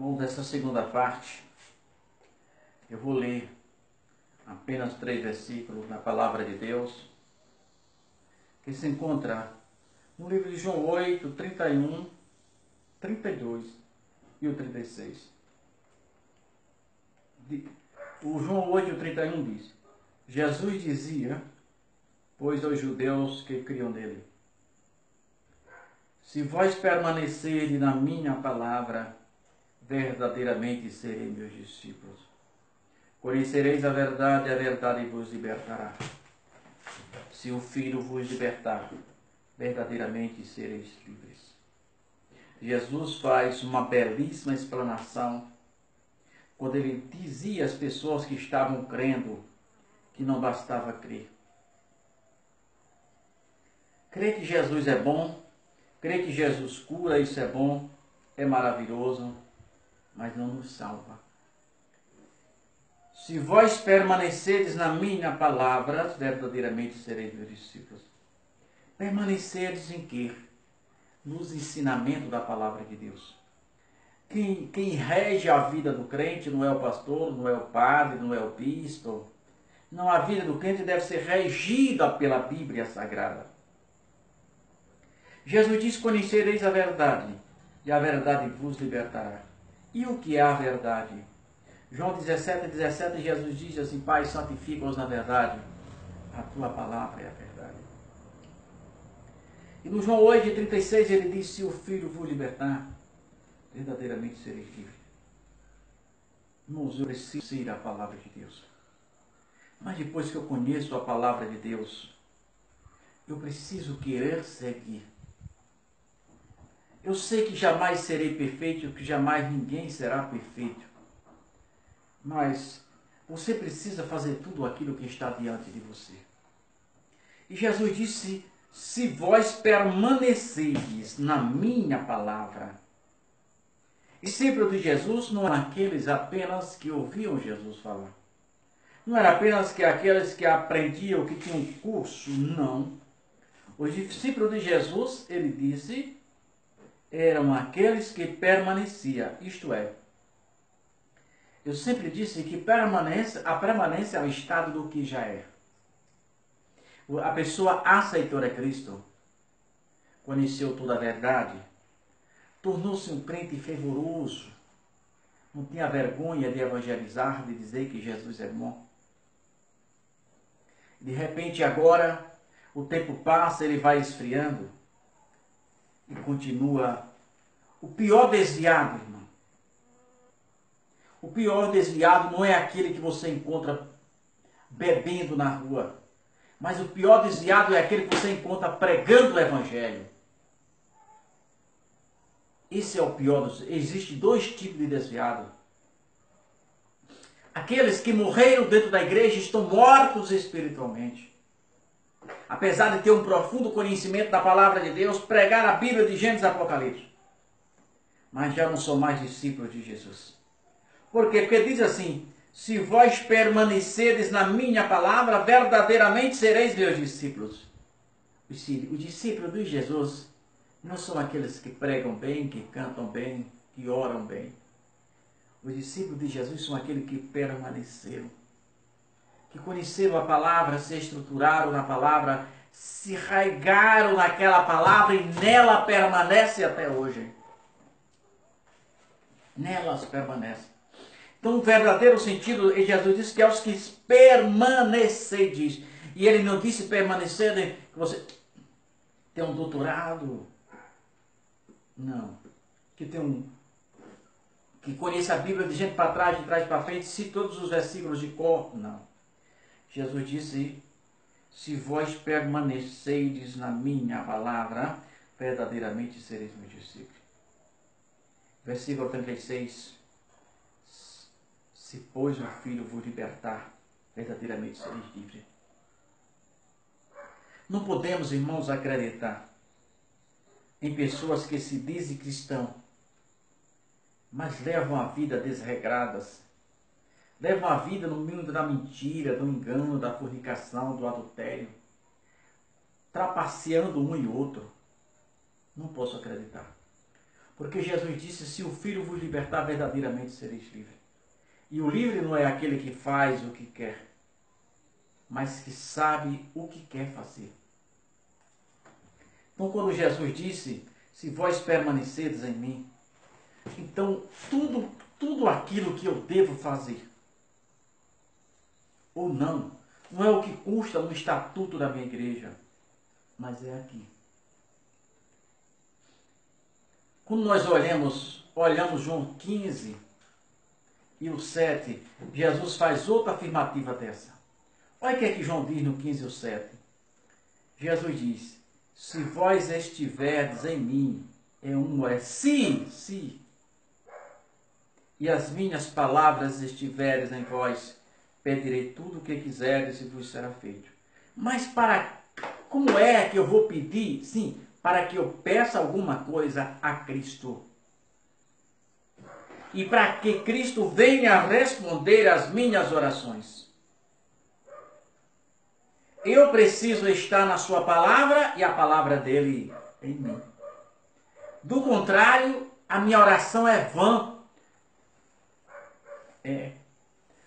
Bom, nessa segunda parte, eu vou ler apenas 3 versículos na Palavra de Deus, que se encontra no livro de João 8, 31, 32 e o 36. O João 8, 31 diz: Jesus dizia, pois aos judeus que criam nele: se vós permanecerdes na minha palavra, verdadeiramente serei meus discípulos. Conhecereis a verdade vos libertará. Se o Filho vos libertar, verdadeiramente sereis livres. Jesus faz uma belíssima explanação quando ele dizia às pessoas que estavam crendo que não bastava crer. Crer que Jesus é bom, crer que Jesus cura, isso é bom, é maravilhoso, mas não nos salva. Se vós permanecerdes na minha palavra, verdadeiramente sereis meus discípulos. Permanecerdes em quê? Nos ensinamentos da palavra de Deus. Quem rege a vida do crente não é o pastor, não é o padre, não é o bispo. Não, a vida do crente deve ser regida pela Bíblia Sagrada. Jesus diz: conhecereis a verdade, e a verdade vos libertará. E o que é a verdade? João 17, Jesus diz assim: Pai, santifica-os na verdade, a tua palavra é a verdade. E no João 8, 36, ele diz: se o Filho vos libertar, verdadeiramente sereis livres. Irmãos, eu preciso ir à palavra de Deus. Mas depois que eu conheço a palavra de Deus, eu preciso querer seguir. Eu sei que jamais serei perfeito, que jamais ninguém será perfeito. Mas você precisa fazer tudo aquilo que está diante de você. E Jesus disse: se vós permanecerdes na minha palavra. Discípulos de Jesus não eram aqueles apenas que ouviam Jesus falar. Não era apenas aqueles que aprendiam, que tinham um curso, não. Os discípulos de Jesus, ele disse, eram aqueles que permaneciam, isto é, eu sempre disse que a permanência é o estado do que já é. A pessoa aceitou a Cristo, conheceu toda a verdade, tornou-se um crente fervoroso, não tinha vergonha de evangelizar, de dizer que Jesus é bom. De repente agora, o tempo passa, ele vai esfriando e continua o pior desviado, irmão. O pior desviado não é aquele que você encontra bebendo na rua, mas o pior desviado é aquele que você encontra pregando o evangelho. Esse é o pior. Existem 2 tipos de desviado. Aqueles que morreram dentro da igreja estão mortos espiritualmente. Apesar de ter um profundo conhecimento da palavra de Deus, pregar a Bíblia de Gênesis e Apocalipse, mas já não são mais discípulos de Jesus. Por quê? Porque diz assim: se vós permanecerdes na minha palavra, verdadeiramente sereis meus discípulos. Os discípulos de Jesus não são aqueles que pregam bem, que cantam bem, que oram bem. Os discípulos de Jesus são aqueles que permaneceram, que conheceram a palavra, se estruturaram na palavra, se arraigaram naquela palavra e nela permanece até hoje. Nelas permanece. Então, o verdadeiro sentido, Jesus disse que é os que permaneceis. E ele não disse permanecer, que você tem um doutorado. Não. Que conhece a Bíblia de gente para trás, de trás para frente, se todos os versículos de cor. Não. Jesus disse: se vós permaneceis na minha palavra, verdadeiramente sereis meus discípulos. Versículo 36. Se, pois, o Filho vos libertar, verdadeiramente sereis livres. Não podemos, irmãos, acreditar em pessoas que se dizem cristãos, mas levam a vida desregradas, levam a vida no mundo da mentira, do engano, da fornicação, do adultério, trapaceando um e outro. Não posso acreditar. Porque Jesus disse, se o Filho vos libertar, verdadeiramente sereis livres. E o livre não é aquele que faz o que quer, mas que sabe o que quer fazer. Então, quando Jesus disse, se vós permanecedes em mim, então tudo aquilo que eu devo fazer, ou não é o que consta no estatuto da minha igreja, mas é aqui. Quando nós olhamos João 15 e o 7, Jesus faz outra afirmativa dessa. Olha o que é que João diz no 15 e o 7. Jesus diz, se vós estiverdes em mim, se, e as minhas palavras estiveres em vós, pedirei tudo o que quiseres e vos será feito. Mas como é que eu vou pedir? Sim, para que eu peça alguma coisa a Cristo. E para que Cristo venha responder às minhas orações. Eu preciso estar na sua palavra e a palavra dele em mim. Do contrário, a minha oração é vã.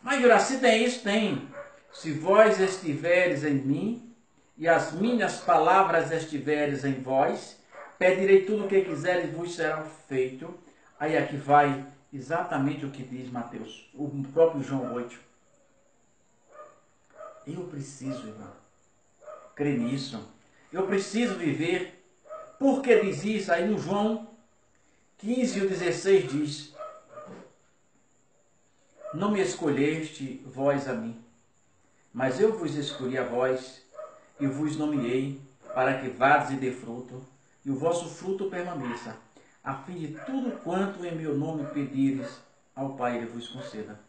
Mas Juraci tem isso? Tem. Se vós estiveres em mim e as minhas palavras estiveres em vós, pedirei tudo o que quiseres e vos será feito. Aí aqui vai exatamente o que diz Mateus, o próprio João 8. Eu preciso, irmão, crer nisso. Eu preciso viver. Porque diz isso? Aí no João 15 e o 16 diz, não me escolheste vós a mim, mas eu vos escolhi a vós e vos nomeei para que vades e dê fruto, e o vosso fruto permaneça, a fim de tudo quanto em meu nome pedires ao Pai ele vos conceda.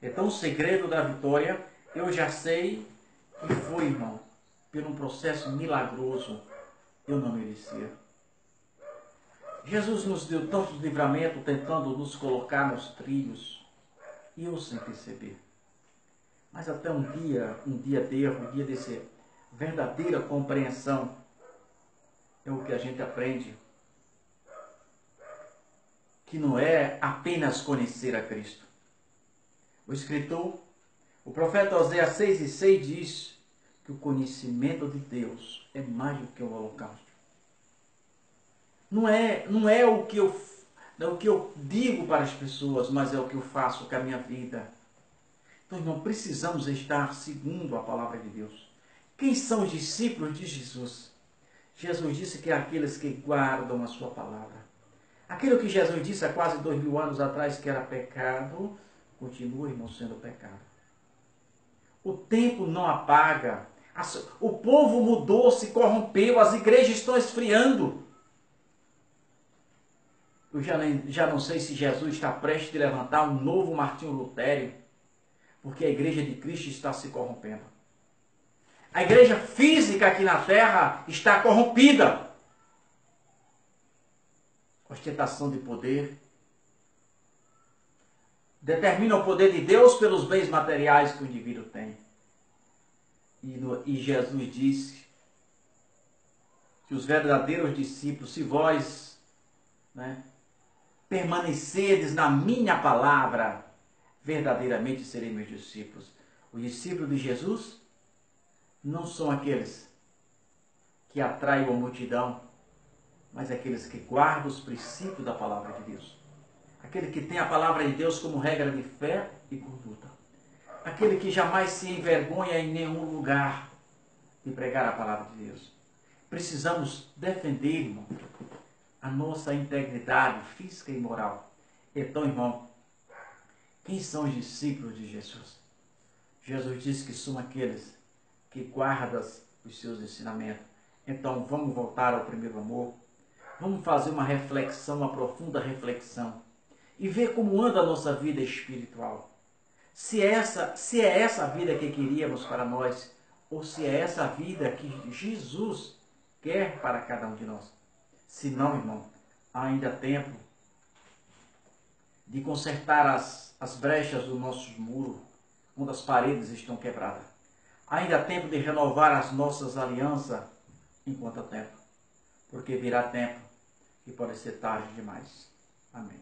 Então o segredo da vitória, eu já sei que foi, irmão, por um processo milagroso, eu não merecia. Jesus nos deu tanto livramento, tentando nos colocar nos trilhos, e eu sem perceber. Mas até um dia de erro, um dia desse verdadeira compreensão, é o que a gente aprende. Que não é apenas conhecer a Cristo. O escritor, o profeta Oséias 6:6 diz que o conhecimento de Deus é mais do que o holocausto. Não é o que eu digo para as pessoas, mas é o que eu faço com a minha vida. Então, irmão, precisamos estar segundo a palavra de Deus. Quem são os discípulos de Jesus? Jesus disse que é aqueles que guardam a sua palavra. Aquilo que Jesus disse há quase 2000 anos atrás que era pecado, continua, irmão, sendo pecado. O tempo não apaga. O povo mudou, se corrompeu, as igrejas estão esfriando. Eu já não sei se Jesus está prestes a levantar um novo Martinho Lutero, porque a igreja de Cristo está se corrompendo. A igreja física aqui na terra está corrompida. Ostentação de poder. Determina o poder de Deus pelos bens materiais que o indivíduo tem. E Jesus disse que os verdadeiros discípulos, se vós permanecerdes na minha palavra, verdadeiramente serei meus discípulos. Os discípulos de Jesus não são aqueles que atraem a multidão, mas aqueles que guardam os princípios da palavra de Deus. Aquele que tem a palavra de Deus como regra de fé e conduta. Aquele que jamais se envergonha em nenhum lugar de pregar a palavra de Deus. Precisamos defender, irmão, a nossa integridade física e moral. Então, irmão, quem são os discípulos de Jesus? Jesus disse que são aqueles que guardam os seus ensinamentos. Então, vamos voltar ao primeiro amor. Vamos fazer uma reflexão, uma profunda reflexão. E ver como anda a nossa vida espiritual. Se é essa vida que queríamos para nós, ou se é essa vida que Jesus quer para cada um de nós. Se não, irmão, ainda há tempo de consertar as brechas do nosso muro, onde as paredes estão quebradas. Ainda há tempo de renovar as nossas alianças enquanto há tempo. Porque virá tempo que pode ser tarde demais. Amém.